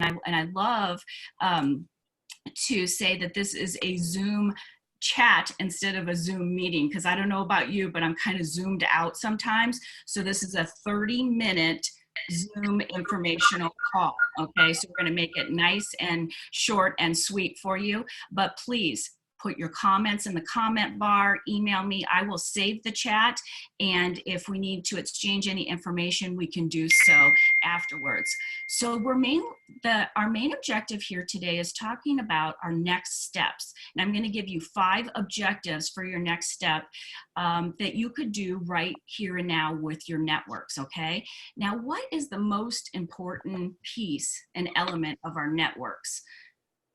I love to say that this is a Zoom chat instead of a Zoom meeting, because I don't know about you, but I'm kind of zoomed out sometimes. So this is a 30-minute Zoom informational call. Okay, so we're going to make it nice and short and sweet for you, but please put your comments in the comment bar, email me. I will save the chat, and if we need to exchange any information, we can do so afterwards. So our main objective here today is talking about our next steps. And I'm going to give you 5 objectives for your next step that you could do right here and now with your networks, okay? Now, what is the most important piece and element of our networks?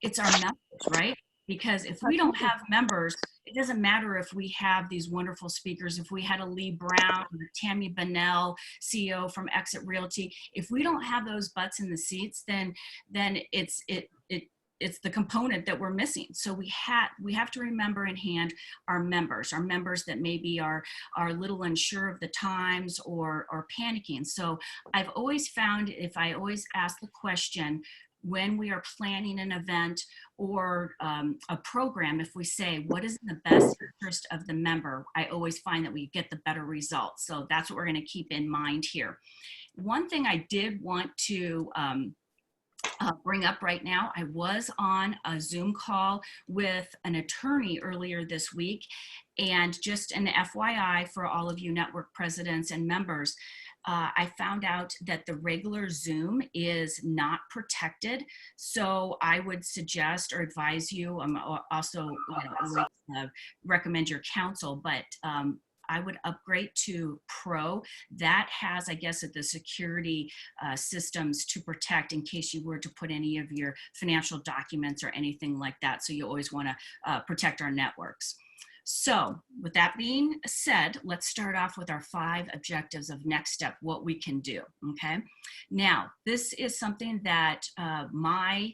It's our members, right? Because if we don't have members, it doesn't matter if we have these wonderful speakers, if we had a Lee Brown or Tammy Bunnell, CEO from Exit Realty, if we don't have those butts in the seats, then it's the component that we're missing. So we have to remember in hand our members that maybe are a little unsure of the times or panicking. So I've always found, if I always ask the question, when we are planning an event or a program, if we say, what is in the best interest of the member, I always find that we get the better results. So that's what we're going to keep in mind here. One thing I did want to bring up right now, I was on a Zoom call with an attorney earlier this week, and just an FYI for all of you network presidents and members, I found out that the regular Zoom is not protected. So I would suggest or advise you, also recommend your counsel, but I would upgrade to Pro. That has, I guess, the security systems to protect in case you were to put any of your financial documents or anything like that. So you always want to protect our networks. So with that being said, let's start off with our 5 objectives of next step, what we can do, okay? Now, this is something that my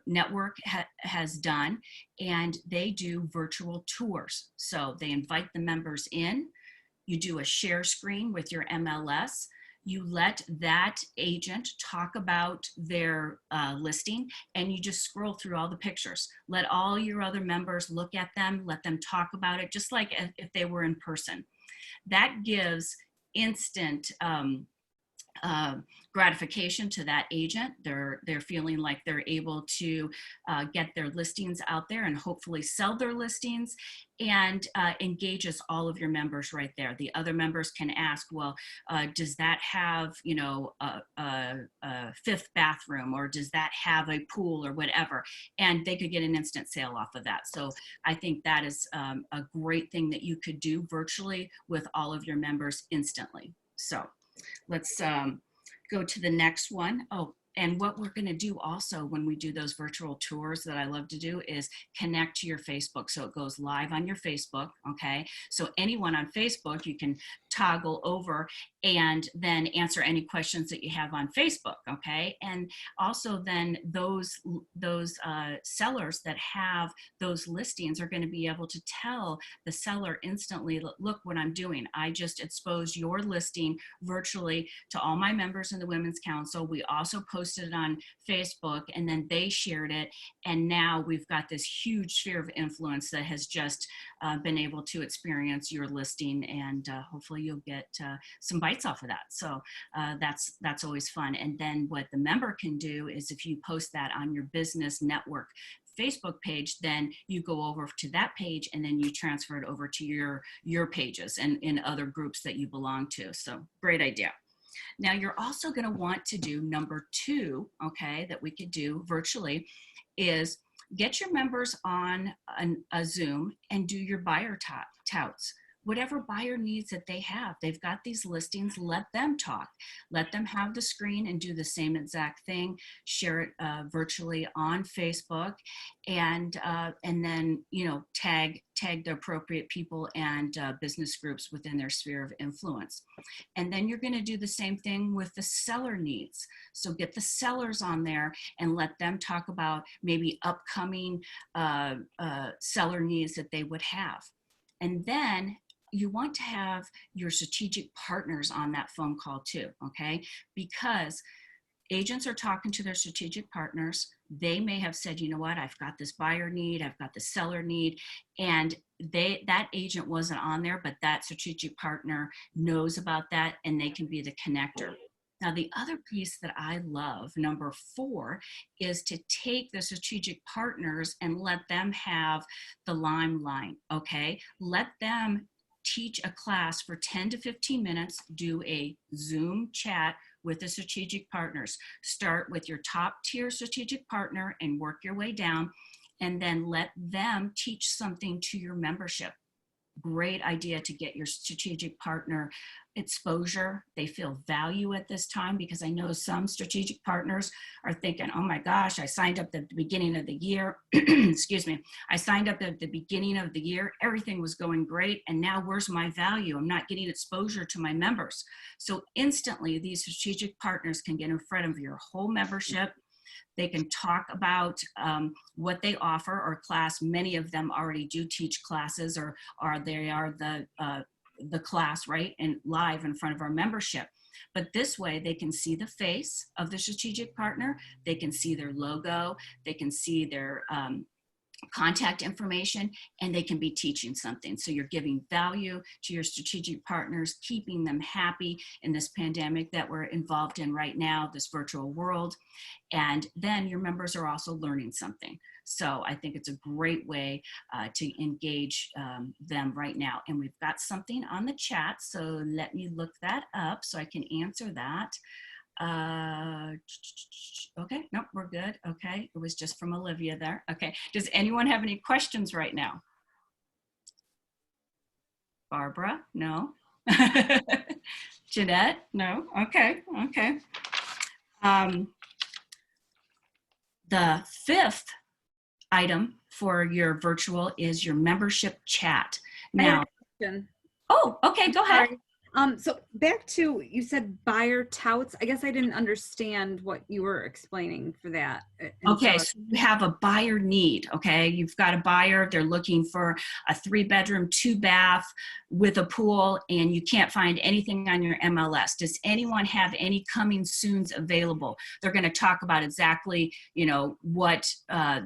network has done, and they do virtual tours. So they invite the members in, you do a share screen with your MLS, you let that agent talk about their listing, and you just scroll through all the pictures. Let all your other members look at them, let them talk about it, just like if they were in person. That gives instant gratification to that agent. They're feeling like they're able to get their listings out there and hopefully sell their listings, and engages all of your members right there. The other members can ask, well, does that have, a 5th bathroom, or does that have a pool, or whatever? And they could get an instant sale off of that. So I think that is a great thing that you could do virtually with all of your members instantly. So let's go to the next one. Oh, and what we're going to do also when we do those virtual tours that I love to do is connect to your Facebook. So it goes live on your Facebook, okay? So anyone on Facebook, you can toggle over and then answer any questions that you have on Facebook, okay? And also then those sellers that have those listings are going to be able to tell the seller instantly, look what I'm doing. I just exposed your listing virtually to all my members in the Women's Council. We also posted it on Facebook, and then they shared it. And now we've got this huge sphere of influence that has just been able to experience your listing, and hopefully you'll get some bites off of that. So that's always fun. And then what the member can do is, if you post that on your business network Facebook page, then you go over to that page and then you transfer it over to your pages and in other groups that you belong to. So great idea. Now you're also going to want to do number 2, okay, that we could do virtually, is get your members on a Zoom and do your buyer touts. Whatever buyer needs that they have, they've got these listings, let them talk. Let them have the screen and do the same exact thing. Share it virtually on Facebook, and then tag the appropriate people and business groups within their sphere of influence. And then you're going to do the same thing with the seller needs. So get the sellers on there and let them talk about maybe upcoming seller needs that they would have. And then you want to have your strategic partners on that phone call too, okay? Because agents are talking to their strategic partners. They may have said, you know what, I've got this buyer need, I've got the seller need, and that agent wasn't on there, but that strategic partner knows about that, and they can be the connector. Now, the other piece that I love, number 4, is to take the strategic partners and let them have the limelight, okay? Let them teach a class for 10 to 15 minutes, do a Zoom chat with the strategic partners. Start with your top tier strategic partner and work your way down, and then let them teach something to your membership. Great idea to get your strategic partner exposure. They feel value at this time, because I know some strategic partners are thinking, oh my gosh, I signed up at the beginning of the year. Excuse me. I signed up at the beginning of the year. Everything was going great. And now where's my value? I'm not getting exposure to my members. So instantly, these strategic partners can get in front of your whole membership. They can talk about what they offer or class. Many of them already do teach classes, or they are the class, right, and live in front of our membership. But this way, they can see the face of the strategic partner. They can see their logo. They can see their contact information, and they can be teaching something. So you're giving value to your strategic partners, keeping them happy in this pandemic that we're involved in right now, this virtual world. And then your members are also learning something. So I think it's a great way to engage them right now. And we've got something on the chat, so let me look that up so I can answer that. Okay, nope, we're good. Okay, it was just from Olivia there. Okay, does anyone have any questions right now? Barbara, no. Jeanette, no. Okay, okay. The 5th item for your virtual is your membership chat. Now, oh, okay, go ahead. Sorry. So back to, you said buyer touts. I guess I didn't understand what you were explaining for that. Okay, so you have a buyer need, okay? You've got a buyer, they're looking for a 3-bedroom, 2-bath with a pool, and you can't find anything on your MLS. Does anyone have any coming soons available? They're gonna talk about exactly, you know, what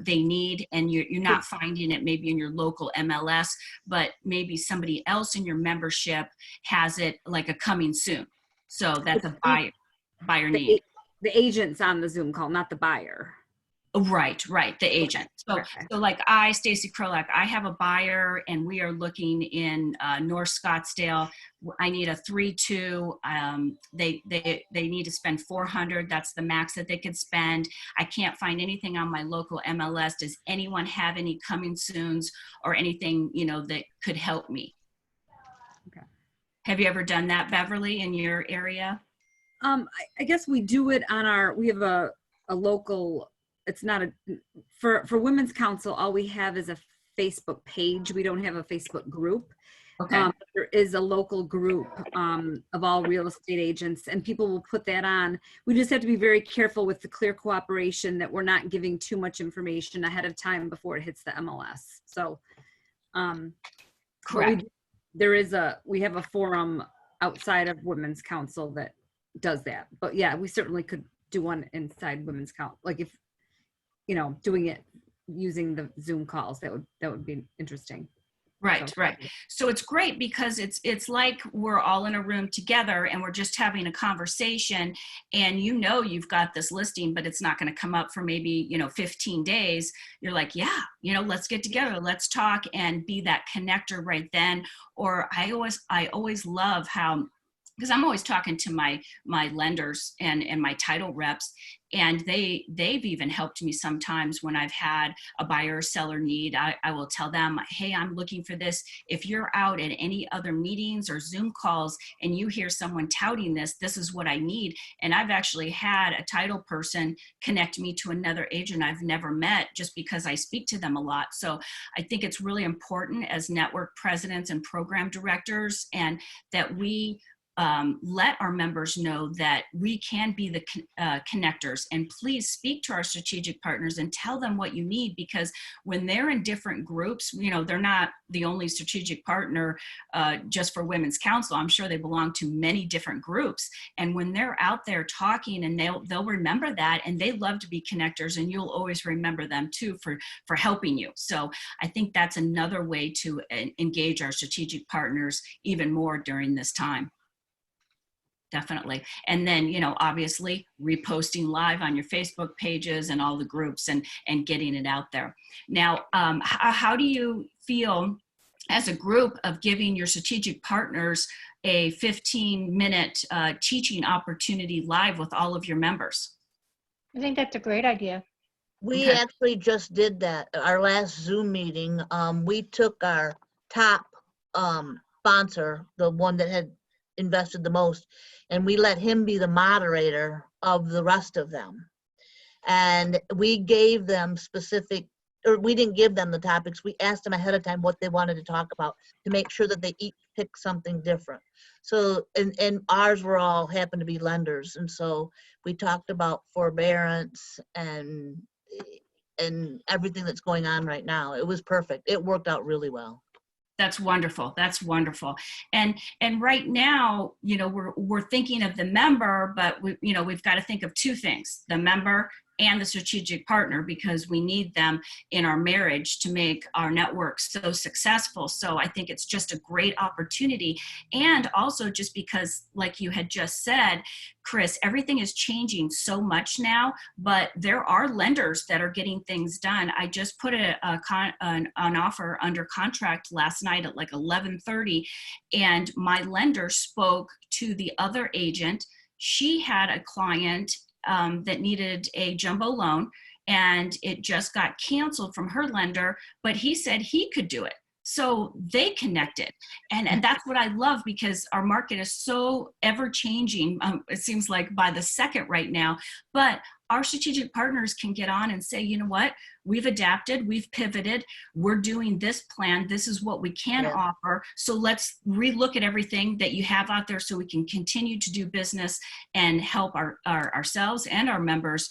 they need, and you're not finding it maybe in your local MLS, but maybe somebody else in your membership has it like a coming soon. So that's a buyer need. The agent's on the Zoom call, not the buyer. Right, the agent. So, okay. So like Stacey Krolak, I have a buyer and we are looking in North Scottsdale. I need a 3-2. They need to spend $400. That's the max that they could spend. I can't find anything on my local MLS. Does anyone have any coming soons or anything, you know, that could help me? Okay. Have you ever done that, Beverly, in your area? I guess we do it on we have a local, it's not for Women's Council, all we have is a Facebook page. We don't have a Facebook group. Okay. There is a local group of all real estate agents, and people will put that on. We just have to be very careful with the clear cooperation that we're not giving too much information ahead of time before it hits the MLS. So, correct. We have a forum outside of Women's Council that does that. But yeah, we certainly could do one inside Women's Council. Like if, you know, doing it using the Zoom calls, that would be interesting. Right, so. Right. So it's great because it's like we're all in a room together and we're just having a conversation, and you know you've got this listing, but it's not going to come up for maybe, you know, 15 days. You're like, yeah, you know, let's get together, let's talk, and be that connector right then. Or I always love how, because I'm always talking to my lenders and my title reps, and they've even helped me sometimes when I've had a buyer or seller need. I will tell them, hey, I'm looking for this. If you're out at any other meetings or Zoom calls and you hear someone touting this, this is what I need. And I've actually had a title person connect me to another agent I've never met just because I speak to them a lot. So I think it's really important as network presidents and program directors, and that we let our members know that we can be the connectors, and please speak to our strategic partners and tell them what you need, because when they're in different groups, they're not the only strategic partner just for Women's Council. I'm sure they belong to many different groups. And when they're out there talking, and they'll remember that, and they love to be connectors, and you'll always remember them too for helping you. So I think that's another way to engage our strategic partners even more during this time. Definitely. And then, obviously reposting live on your Facebook pages and all the groups, and getting it out there. Now, how do you feel as a group of giving your strategic partners a 15-minute teaching opportunity live with all of your members? I think that's a great idea. We Okay. actually just did that. Our last Zoom meeting, we took our top sponsor, the one that had invested the most, and we let him be the moderator of the rest of them. And we gave them specific, or we didn't give them the topics. We asked them ahead of time what they wanted to talk about to make sure that they each picked something different. So, and ours were all happened to be lenders. And so we talked about forbearance and everything that's going on right now. It was perfect. It worked out really well. That's wonderful. That's wonderful. And right now, we're thinking of the member, but we've got to think of two things: the member and the strategic partner, because we need them in our marriage to make our network so successful. So I think it's just a great opportunity. And also just because, like you had just said, Chris, everything is changing so much now, but there are lenders that are getting things done. I just put an offer under contract last night at like 11:30, and my lender spoke to the other agent. She had a client that needed a jumbo loan, and it just got canceled from her lender, but he said he could do it. So they connected. And that's what I love, because our market is so ever changing. It seems like by the second right now, but our strategic partners can get on and say, you know what, we've adapted, we've pivoted, we're doing this plan, this is what we can offer. So let's relook at everything that you have out there so we can continue to do business and help ourselves and our members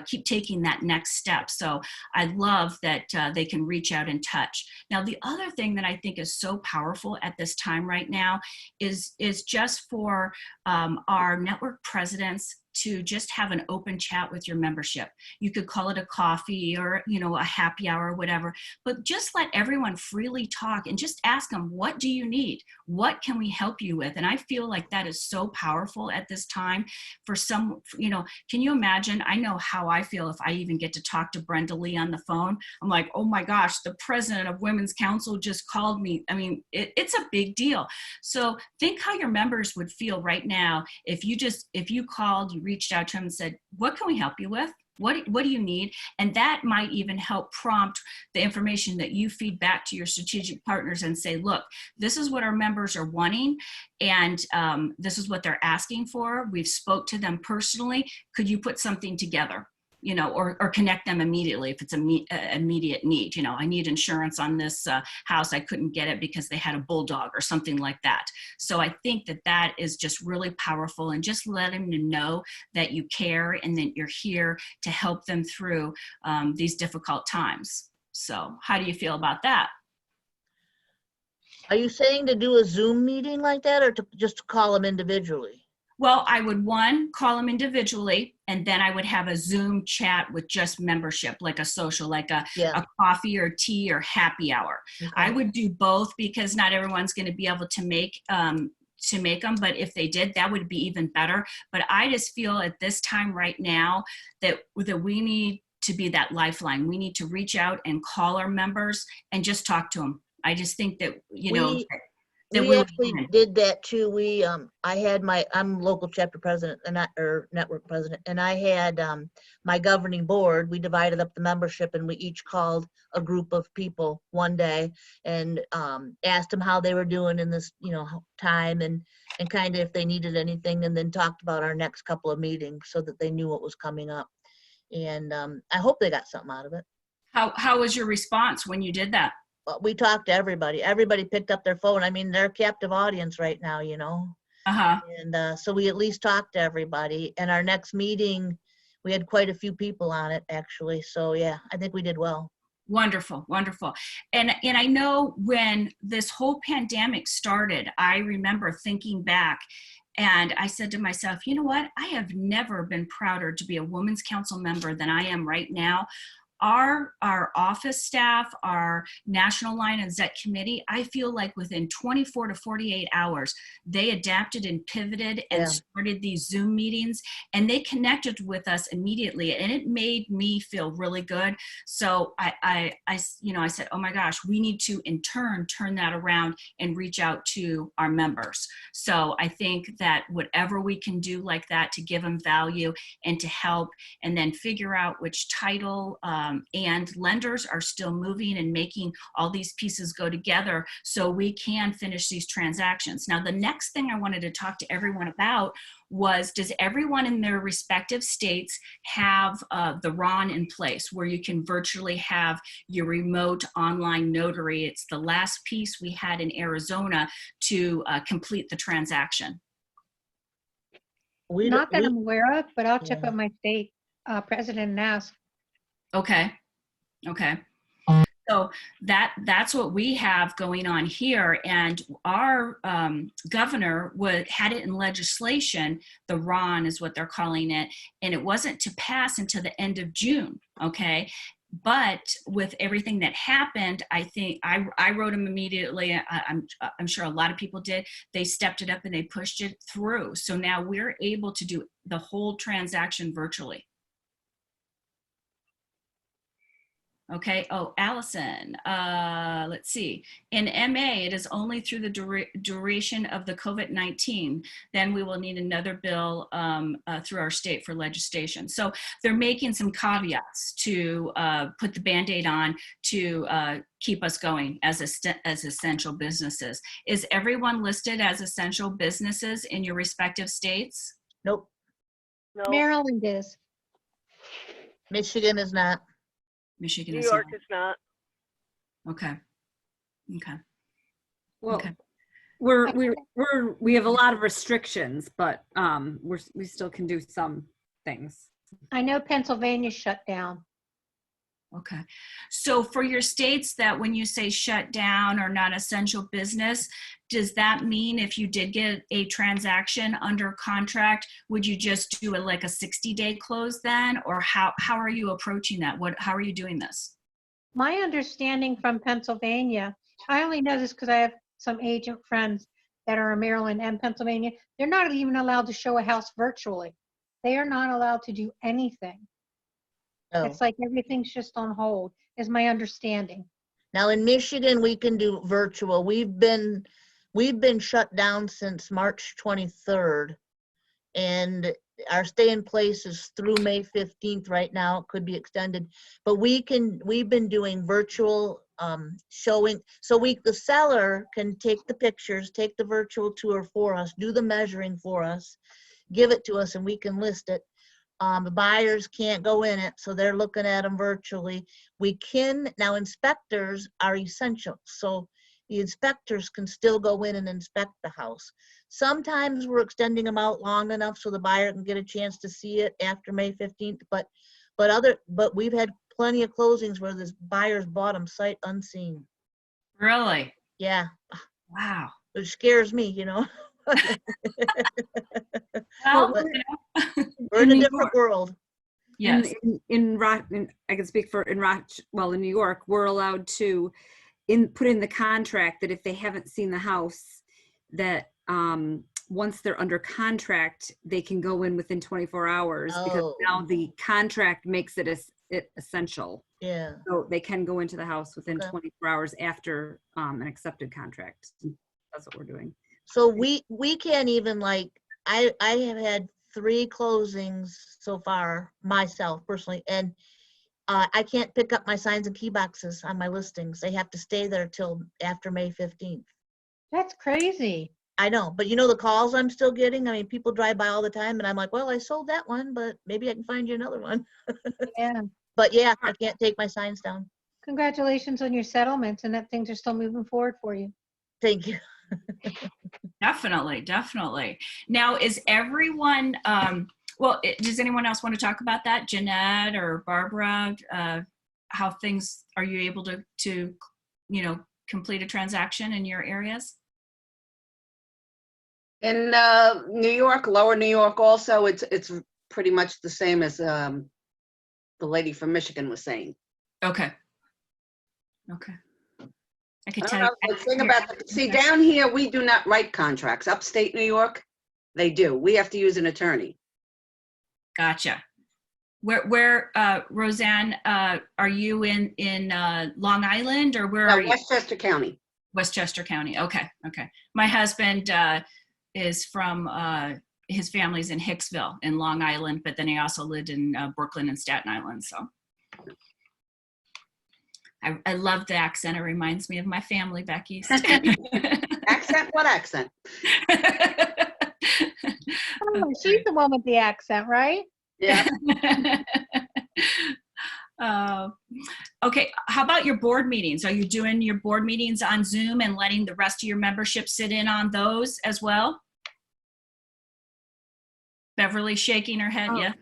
keep taking that next step. So I love that they can reach out and touch. Now, the other thing that I think is so powerful at this time right now is just for our network presidents to just have an open chat with your membership. You could call it a coffee or, a happy hour or whatever, but just let everyone freely talk and just ask them, what do you need? What can we help you with? And I feel like that is so powerful at this time for some, can you imagine? I know how I feel if I even get to talk to Brenda Lee on the phone. I'm like, oh my gosh, the president of Women's Council just called me. I mean, it's a big deal. So think how your members would feel right now if you called, you reached out to them and said, what can we help you with? What do you need? And that might even help prompt the information that you feed back to your strategic partners and say, look, this is what our members are wanting, and this is what they're asking for. We've spoke to them personally. Could you put something together? Or connect them immediately if it's an immediate need. I need insurance on this house. I couldn't get it because they had a bulldog or something like that. So I think that is just really powerful, and just letting them know that you care and that you're here to help them through these difficult times. So how do you feel about that? Are you saying to do a Zoom meeting like that, or to just call them individually? Well, I would call them individually, and then I would have a Zoom chat with just membership, like a social, like a coffee or tea or happy hour. Okay. I would do both, because not everyone's going to be able to make them, but if they did, that would be even better. But I just feel at this time right now that we need to be that lifeline. We need to reach out and call our members and just talk to them. I just think that, we actually did that too. I'm local chapter president or network president, and I had my governing board. We divided up the membership, and we each called a group of people one day and asked them how they were doing in this, time, and kind of if they needed anything, and then talked about our next couple of meetings so that they knew what was coming up. And I hope they got something out of it. How was your response when you did that? We talked to everybody. Everybody picked up their phone. I mean, they're a captive audience right now, Uh-huh. And so we at least talked to everybody. And our next meeting, we had quite a few people on it, actually. So yeah, I think we did well. Wonderful, wonderful. And I know when this whole pandemic started, I remember thinking back and I said to myself, you know what? I have never been prouder to be a women's council member than I am right now. Our office staff, our National Line and Zet Committee, I feel like within 24 to 48 hours, they adapted and pivoted and Yeah. started these Zoom meetings, and they connected with us immediately, and it made me feel really good. So I said, oh my gosh, we need to in turn that around and reach out to our members. So I think that whatever we can do like that to give them value and to help, and then figure out which title and lenders are still moving and making all these pieces go together so we can finish these transactions. Now, the next thing I wanted to talk to everyone about was, does everyone in their respective states have the RON in place where you can virtually have your remote online notary? It's the last piece we had in Arizona to complete the transaction. Not that I'm aware of, but I'll check Yeah. with my state president and ask. Okay. So that's what we have going on here, and our governor had it in legislation. The RON is what they're calling it, and it wasn't to pass until the end of June. Okay, but with everything that happened, I think I wrote them immediately. I'm sure a lot of people did. They stepped it up and they pushed it through. So now we're able to do the whole transaction virtually. Okay. Oh, Allison, let's see. In MA, it is only through the duration of the COVID-19. Then we will need another bill through our state for legislation. So they're making some caveats to put the Band-Aid on to keep us going as essential businesses. Is everyone listed as essential businesses in your respective states? Nope. No, Maryland is. Michigan is not. Michigan New is York not. is not. Okay. Well, Okay. we have a lot of restrictions, but we still can do some things. I know Pennsylvania shut down. Okay. So for your states that when you say shut down or not essential business, does that mean if you did get a transaction under contract, would you just do it like a 60-day close then? Or how are you approaching that? How are you doing this? My understanding from Pennsylvania, I only know this because I have some agent friends that are in Maryland and Pennsylvania. They're not even allowed to show a house virtually. They are not allowed to do anything. No. It's like everything's just on hold, is my understanding. Now in Michigan, we can do virtual. We've been shut down since March 23rd. And our stay in place is through May 15th right now. It could be extended, but we've been doing virtual showing. So the seller can take the pictures, take the virtual tour for us, do the measuring for us, give it to us, and we can list it. The buyers can't go in it, so they're looking at them virtually. We can, now inspectors are essential. So the inspectors can still go in and inspect the house. Sometimes we're extending them out long enough so the buyer can get a chance to see it after May 15th, but we've had plenty of closings where the buyers bought them sight unseen. Really? Yeah. Wow. It scares me, you know. Well, We're in a different world. yes. In I can speak for in New York, we're allowed to put in the contract that if they haven't seen the house, that once they're under contract, they can go in within 24 hours because now the contract makes it essential. Yeah. So they can go into the house within Okay. 24 hours after an accepted contract. That's what we're doing. So we can't even, like, I have had 3 closings so far myself personally, and I can't pick up my signs and key boxes on my listings. They have to stay there till after May 15th. That's crazy. I know, but you know the calls I'm still getting? I mean, people drive by all the time and I'm like, well, I sold that one, but maybe I can find you another one. Yeah. But yeah, I can't take my signs down. Congratulations on your settlements and that things are still moving forward for you. Thank you. Definitely, definitely. Now, is everyone, well, does anyone else want to talk about that? Jeanette or Barbara, how things, are you able to, complete a transaction in your areas? In New York, Lower New York also, it's pretty much the same as the lady from Michigan was saying. Okay. Okay. I could I tell don't you. know, the thing about, see, down here, we do not write contracts. Upstate New York, they do. We have to use an attorney. Gotcha. Where, Roseanne, are you in Long Island, or where No, are you? Westchester County. Westchester County. Okay. Okay. My husband is from, his family's in Hicksville in Long Island, but then he also lived in Brooklyn and Staten Island. So I love the accent. It reminds me of my family back east. Accent? What accent? Oh, she's the one with the accent, right? Yeah. Uh, okay, how about your board meetings? Are you doing your board meetings on Zoom and letting the rest of your membership sit in on those as well? Beverly shaking her head, Oh. yeah.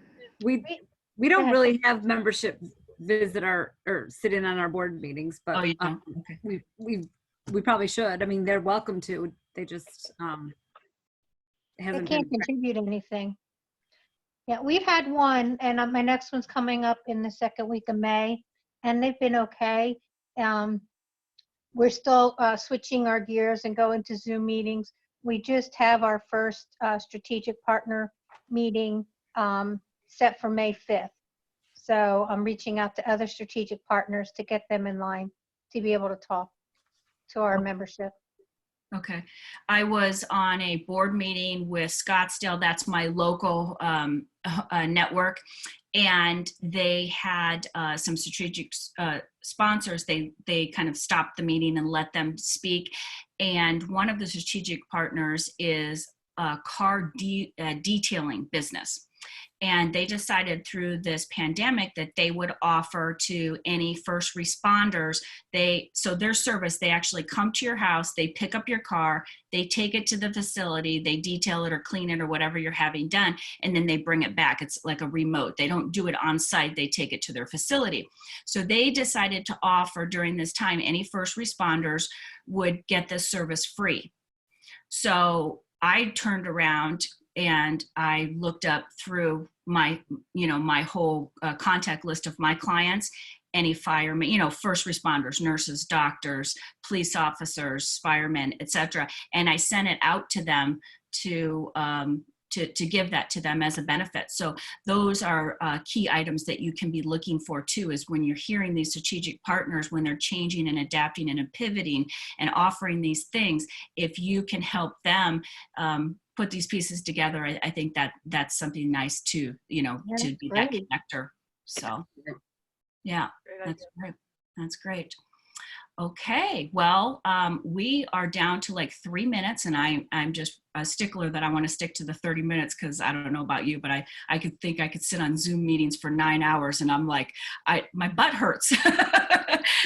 We Go don't ahead. really have membership visit our or sit in on our board meetings, but Oh, you don't? Okay. we probably should. I mean, they're welcome to. They just They hasn't can't been. contribute anything. Yeah, we've had one, and my next one's coming up in the second week of May, and they've been okay. We're still switching our gears and going to Zoom meetings. We just have our first strategic partner meeting set for May 5th. So I'm reaching out to other strategic partners to get them in line to be able to talk to our membership. Okay. I was on a board meeting with Scottsdale. That's my local network. And they had some strategic sponsors. They kind of stopped the meeting and let them speak. And one of the strategic partners is a car detailing business. And they decided through this pandemic that they would offer to any first responders. So their service, they actually come to your house, they pick up your car, they take it to the facility, they detail it or clean it or whatever you're having done, and then they bring it back. It's like a remote. They don't do it on site, they take it to their facility. So they decided to offer during this time, any first responders would get this service free. So I turned around and I looked up through my whole contact list of my clients, any firemen, first responders, nurses, doctors, police officers, firemen, etc. And I sent it out to them to give that to them as a benefit. So those are key items that you can be looking for too, is when you're hearing these strategic partners, when they're changing and adapting and pivoting and offering these things, if you can help them put these pieces together, I think that's something nice to, to be that connector. So yeah, that's great. That's great. Okay, well, we are down to like 3 minutes, and I'm just a stickler that I want to stick to the 30 minutes because I don't know about you, but I could think I could sit on Zoom meetings for 9 hours, and I'm like, my butt hurts.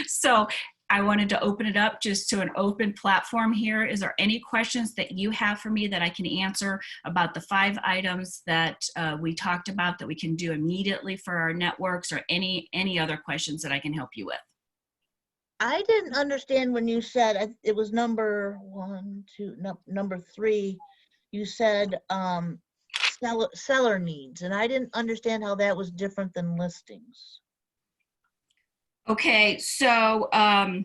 So I wanted to open it up just to an open platform here. Is there any questions that you have for me that I can answer about the 5 items that we talked about that we can do immediately for our networks, or any other questions that I can help you with? I didn't understand when you said it was number 3. You said seller needs, and I didn't understand how that was different than listings. Okay, so the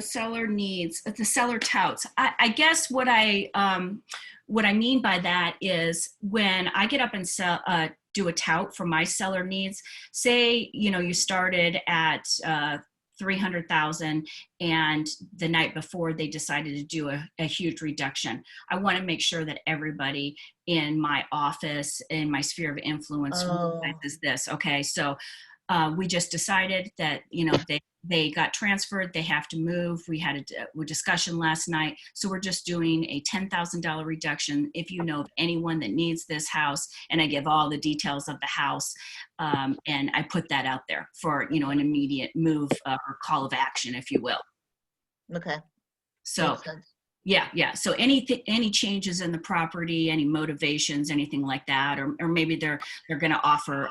seller needs, the seller touts. I guess what I mean by that is when I get up and do a tout for my seller needs, say, you started at 300,000 and the night before they decided to do a huge reduction. I want to make sure that everybody in my office, in my sphere of influence, realizes this. Okay, so we just decided that, they got transferred, they have to move. We had a discussion last night. So we're just doing a $10,000 reduction. If you know of anyone that needs this house, and I give all the details of the house, and I put that out there for, an immediate move or call of action, if you will. Okay. So Makes sense. yeah. So any changes in the property, any motivations, anything like that, or maybe they're going to offer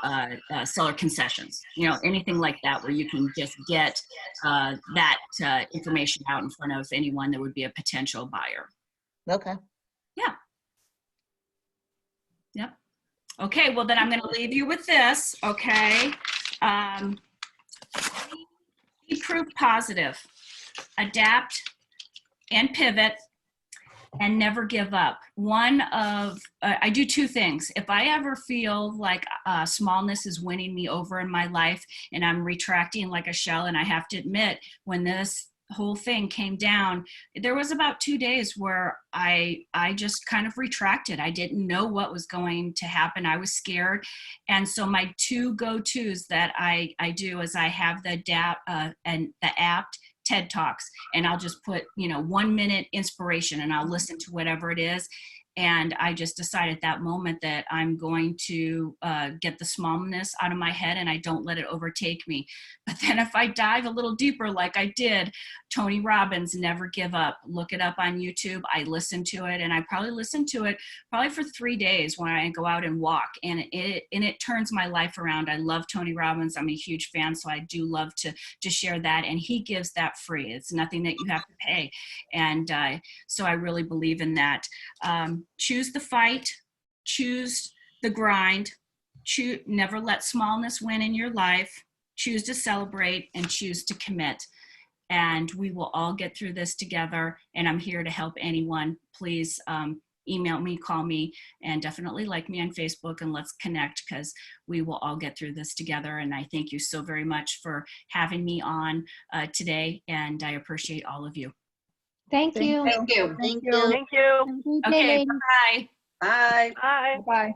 seller concessions, anything like that, where you can just get that information out in front of anyone that would be a potential buyer. Okay. Yeah. Yep. Okay. Well, then I'm going to leave you with this. Okay. Be proof positive, adapt and pivot, and never give up. I do two things. If I ever feel like smallness is winning me over in my life and I'm retracting like a shell, and I have to admit, when this whole thing came down, there was about 2 days where I just kind of retracted. I didn't know what was going to happen. I was scared. And so my two go-tos that I do is I have the app TED Talks, and I'll just put 1 minute inspiration, and I'll listen to whatever it is. And I just decided at that moment that I'm going to get the smallness out of my head, and I don't let it overtake me. But then if I dive a little deeper, like I did, Tony Robbins, Never Give Up, look it up on YouTube. I listen to it, and I probably listen to it for 3 days when I go out and walk, and it turns my life around. I love Tony Robbins. I'm a huge fan, so I do love to share that. And he gives that free. It's nothing that you have to pay. And so I really believe in that. Choose the fight, choose the grind, never let smallness win in your life, choose to celebrate, and choose to commit. And we will all get through this together, and I'm here to help anyone. Please email me, call me, and definitely like me on Facebook, and let's connect, because we will all get through this together. And I thank you so very much for having me on today, and I appreciate all of you. Thank you. Thank you. Thank you. Thank you. Have a great day, Okay, ladies. bye. Bye. Bye. Bye.